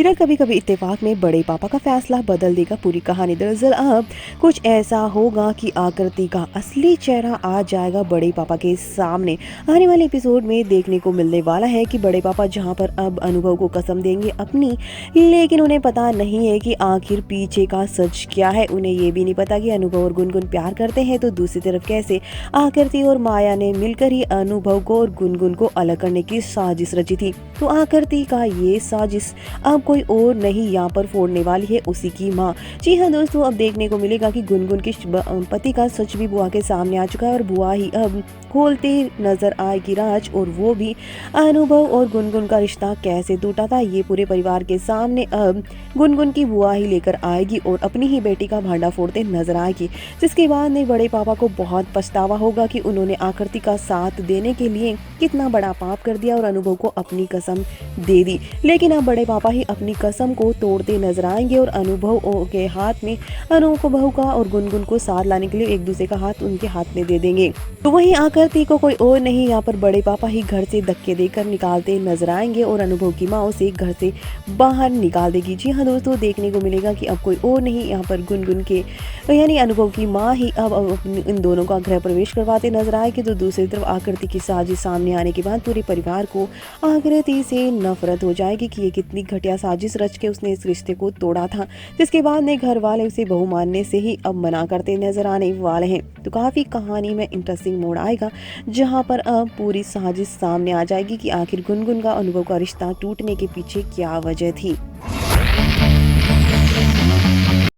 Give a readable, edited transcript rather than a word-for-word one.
Serial कभी कभी इत्तेफाक में बड़े पापा का फैसला बदल देगा पूरी कहानी। दरअसल अब कुछ ऐसा होगा कि आकृति का असली चेहरा आ जाएगा बड़े पापा के सामने। आने वाले एपिसोड में देखने को मिलने वाला है कि बड़े पापा जहां पर अब अनुभव को कसम देंगे अपनी, लेकिन उन्हें पता नहीं है कि आखिर पीछे का सच क्या है। उन्हें ये भी नहीं पता कि अनुभव और गुनगुन प्यार करते हैं, तो दूसरी तरफ कैसे आकृति और माया ने मिलकर ही अनुभव को और गुनगुन को अलग करने की साजिश रची थी। तो आकृति का ये साजिश अब कोई और नहीं यहाँ पर फोड़ने वाली है उसी की माँ। जी हाँ दोस्तों, अब देखने को मिलेगा कि गुनगुन के पति का सच भी बुआ के सामने आ चुका है और बुआ ही अब खोलते नजर आएगी राज, और वो भी अनुभव और गुनगुन का रिश्ता कैसे टूटा था ये पूरे परिवार के सामने अब गुनगुन की बुआ ही लेकर आएगी और अपनी ही बेटी का भांडा फोड़ते नजर आएगी। जिसके बाद में बड़े पापा को बहुत पछतावा होगा कि उन्होंने आकृति का साथ देने के लिए कितना बड़ा पाप कर दिया और अनुभव को अपनी कसम दे दी। लेकिन अब बड़े पापा ही अपनी कसम को तोड़ते नजर आएंगे और अनुभव के हाथ में अनुभव का और गुनगुन को साथ लाने के लिए एक दूसरे का हाथ उनके हाथ में दे देंगे। तो वहीं आकृति को कोई और नहीं यहाँ पर बड़े पापा ही घर से धक्के देकर निकालते नजर आएंगे और अनुभव की माँ उसे घर से बाहर निकाल देगी। जी हाँ दोस्तों, देखने को मिलेगा कि अब कोई और नहीं यहाँ पर गुनगुन के यानी अनुभव की माँ ही अब इन दोनों का गृह प्रवेश करवाते नजर आएगी। तो दूसरी तरफ आकृति की साजिश सामने आने के बाद पूरे परिवार को आकृति से नफरत हो जाएगी कि ये कितनी घटिया साजिश रच के उसने इस रिश्ते को तोड़ा था। जिसके बाद ने घर वाले उसे बहू मानने से ही अब मना करते नजर आने वाले हैं। तो काफी कहानी में इंटरेस्टिंग मोड़ आएगा जहां पर अब पूरी साजिश सामने आ जाएगी कि आखिर गुनगुन का अनुभव का रिश्ता टूटने के पीछे क्या वजह थी।